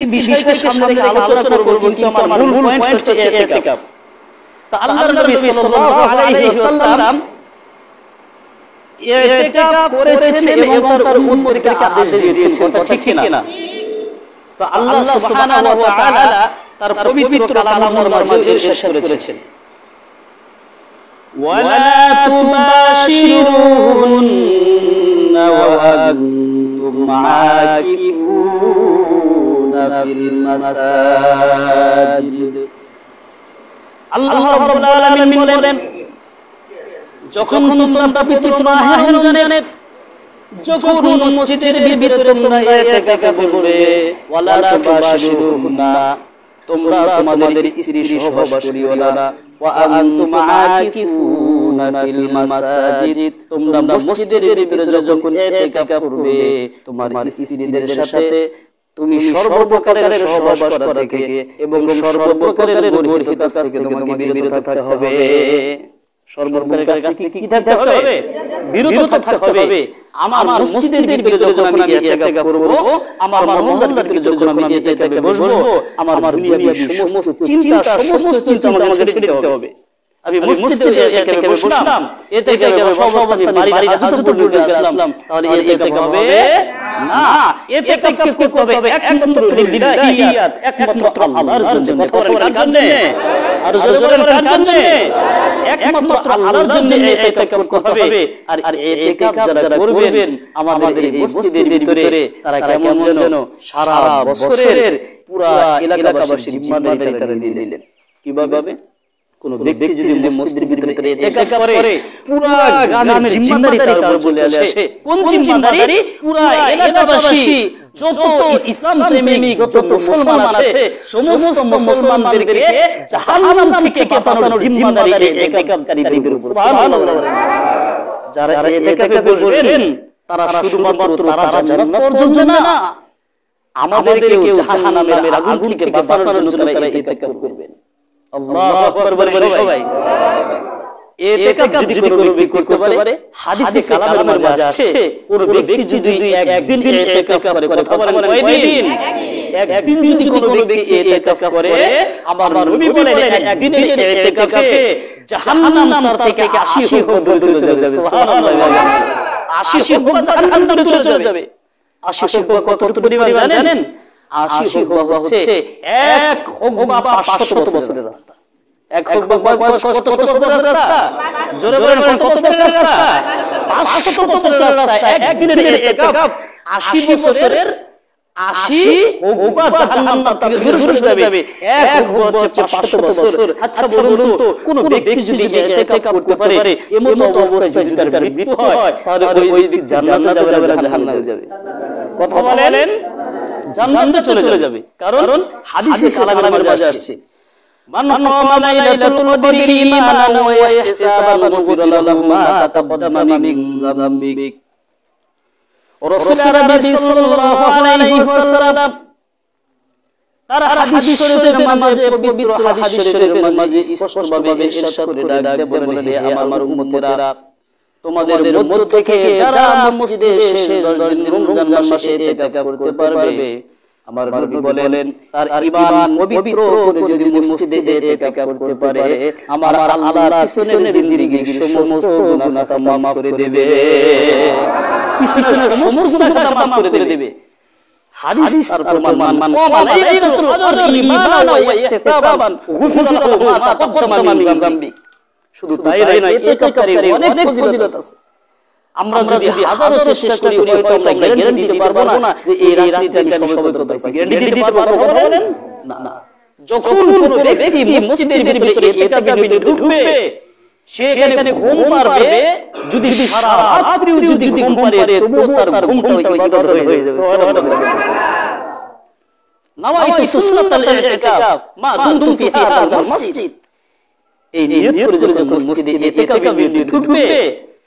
বিষয়কে সামনে রেখে আলোচনা করব, কিন্তু আমার মূল পয়েন্ট হচ্ছে ইতিকাফ। তা আল্লাহর নবী সাল্লাল্লাহু আলাইহি ওয়াসাল্লাম ইতিকাফ করেছেন এবং তার উম্মতকে আদেশ দিয়েছেন, কথা ঠিক কিনা? তো আল্লাহ সুবহানাহু ওয়া তাআলা তার পবিত্র কালামুল মাঝে ইরশাদ করেছেন, ওয়ালা তুবাশিরুহুন্না ওয়া আনতুম আকিফুনা ফিল মাসাজিদ। আল্লাহ রাব্বুল আলামিন বলেন, যখন তোমরা পবিত্র মাহে রমজানে যখন মসজিদের ভিতরে তোমরা ইতিকাফ করবে, ওয়ালা তুবাশিরুহুন্না, তোমরা তোমাদের স্ত্রী সহবাস করিও না, ওয়া আনতুম আকিফুনা ফিল মাসাজিদ, তোমরা মসজিদের ভিতরে যখন ইতিকাফ করবে তোমার স্ত্রীদের সাথে তুমি সর্বপ্রকারের সহবাস করা থেকে এবং সর্বপ্রকারের বহির্ভূত কাজ থেকে তোমাকে বিরত থাকতে হবে। সর্বপ্রকারের কাজ থেকে কি থাকতে হবে? বিরত থাকতে হবে। আমার মসজিদের ভিতরে যখন আমি ইতিকাফ করব, আমার মহল্লার ভিতরে যখন আমি ইতিকাফে বসবো, আমার দুনিয়াবি সমস্ত চিন্তা আমাকে ছেড়ে দিতে হবে। আমি মসজিদে ইতিকাফে বসলাম, ইতিকাফে সব অবস্থায় বাড়ির হাজত ডুবে গেলাম, তাহলে ইতিকাফ হবে না। ইতিকাফ করতে হবে একমাত্র লিল্লাহিয়াত, একমাত্র আল্লাহর জন্য। কার জন্য? আর জোরে বলেন, কার জন্য? একমাত্র আল্লাহর জন্য ইতিকাফ করতে হবে। আর ইতিকাফ যারা করবেন আমাদের এই মসজিদের ভিতরে, তারা কেমন যেন সারা বছরের পুরা এলাকাবাসীর জিম্মাদারি তারা দিয়ে দিলেন। কিভাবে? কোন ব্যক্তি যদি মসজিদের ভিতরে ইতিকাফ করে, পুরা গ্রামের জিম্মাদারি তার উপর চলে আসে। কোন জিম্মাদারি? পুরা এলাকাবাসী যত ইসলাম প্রেমিক যত মুসলমান আছে, সমস্ত মুসলমানদেরকে জাহান্নাম থেকে বাঁচানোর জিম্মাদারি ইতিকাফকারীদের উপর। সুবহানাল্লাহ। যারা ইতিকাফে বসবেন তারা শুধুমাত্র তারা জান্নাত অর্জন না, আমাদেরকেও জাহান্নামের আগুন থেকে বাঁচানোর জন্য তারা ইতিকাফ করবেন। আল্লাহু আকবার বলে সবাই। ইতিকাফ যদি কোনো ব্যক্তি করতে পারে, হাদিসে কালামের মাঝে আছে, কোন ব্যক্তি যদি একদিন ইতিকাফ করে, কথা বলেন কয়দিন? একদিন যদি কোনো ব্যক্তি ইতিকাফ করে, আমার নবী বলেন একদিনের ইতিকাফে জাহান্নাম তার থেকে 80 গুণ দূরে চলে যাবে। সুবহানাল্লাহ। 80 গুণ জাহান্নাম দূরে চলে যাবে। 80 গুণ কত পরিমাণ জানেন? 80 হুকবা হচ্ছে 1 হুকবা 500 বছরের রাস্তা। 1 হুকবা কত বছরের রাস্তা? জোরে বলেন, কত বছরের রাস্তা? 500 বছরের রাস্তা। একদিনের ইতিকাফ 80 বছরের 80 হুকবা জাহান্নাম থেকে দূরে সরে যাবে। 1 হুকবা হচ্ছে 500 বছর। আচ্ছা বলুন তো, কোন ব্যক্তি যদি ইতিকাফ করতে পারে, এমন অবস্থায় যদি তার মৃত্যু হয়, তাহলে ওই ব্যক্তি জান্নাতে যাবে না জাহান্নামে যাবে? কথা বলেন, জান্নাতে চলে যাবে। কারণ হাদিসে কালামের মাঝে আসছে, মান কামা লাইলাতুল কদরি ঈমানান ওয়া ইহতিসাবান গুফিরা লাহু মা তাকদ্দামা মিন যামবিক। রাসূল আরবি সাল্লাল্লাহু আলাইহি ওয়াসাল্লাম তার হাদিস শরীফের মাঝে, পবিত্র হাদিস শরীফের মাঝে স্পষ্টভাবে ইরশাদ করে ডাক বলেন, হে আমার উম্মতেরা, তোমাদের মধ্য থেকে যারা মসজিদে এসে রমজান মাসে ইতিকাফ করতে পারবে, আমার নবী বলেন তার ঈমান পবিত্র করে যদি মসজিদে ইতিকাফ করতে পারে, আমার আল্লাহ পিছনের জিন্দেগির সমস্ত গুনাহ মাফ করে দেবে। পিছনের সমস্ত গুনাহ মাফ করে দেবে। হাদিস আর প্রমাণ, মান লাইলাতুল কদরি ঈমানান ওয়া ইহতিসাবান গুফিরা লাহু মা তাকদ্দামা মিন যামবিক। শুধু তাই নয়, ইতিকাফের অনেক ফজিলত আছে। আমরা যদি হাজারো চেষ্টা করি, হয়তো আমরা গ্যারান্টি দিতে পারবো না যে এই রাত্রিতে আমি সবের পাইছি। গ্যারান্টি দিতে পারবো বলেন না। যখন কোন ব্যক্তি মসজিদের ভিতরে ইতিকাফের ভিতরে ঢুকবে, সে এখানে ঘুম পারবে, যদি সারা রাত্রিও যদি ঘুম পারে, তবুও তার ঘুমটা ইবাদত হয়ে যাবে। সুবহানাল্লাহ। নাওয়াইতু সুন্নাতাল ইতিকাফ মা দুমতু ফি হাযাল মসজিদ। এই নিয়ত করে যখন মসজিদে ইতিকাফে ঢুকবে,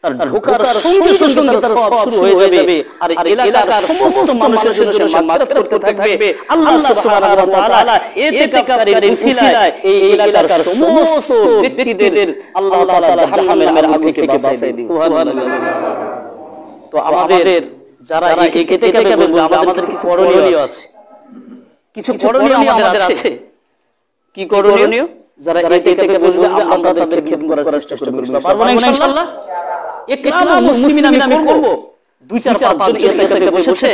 তার ঢোকার সঙ্গে সঙ্গে তার সওয়াব শুরু হয়ে যাবে। আর এলাকার সমস্ত মানুষের জন্য সে মাগফিরাত করতে থাকবে। আল্লাহ সুবহানাহু ওয়া তাআলা ইতিকাফকারীর উসিলায় এই এলাকার সমস্ত ব্যক্তিদের আল্লাহ তাআলা জাহান্নামের আগুন থেকে বাঁচিয়ে দিবেন। সুবহানাল্লাহ। তো আমাদের যারা এই ইতিকাফে বসবে, আমাদের কিছু করণীয় আছে। কিছু করণীয় আমাদের আছে। কি করণীয়? যারা এই থেকে বুঝবে আমরা তাদের খেদমত করার চেষ্টা করব। পারবো না ইনশাআল্লাহ? ইকরামুল মুসলিমিন আমি করব। 2-4-5 জন এই থেকে বসেছে,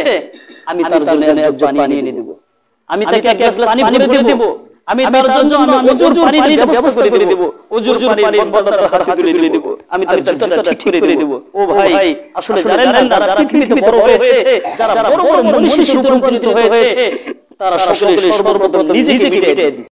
আমি তার জন্য এক জগ পানি এনে দেব। আমি তাকে এক গ্লাস পানি ভরে দেব। আমি তার জন্য ওজুর পানির ব্যবস্থা করে দেব। ওজুর পানির বদলটা হাতে তুলে দেব। আমি তার জুতাটা ঠিক করে দেব। ও ভাই, আসলে জানেন না যারা পৃথিবীতে বড় হয়েছে, যারা বড় বড় মনীষী রূপান্তরিত হয়েছে, তারা সকলে সর্বপ্রথম নিজেকে কেটে দিয়েছে।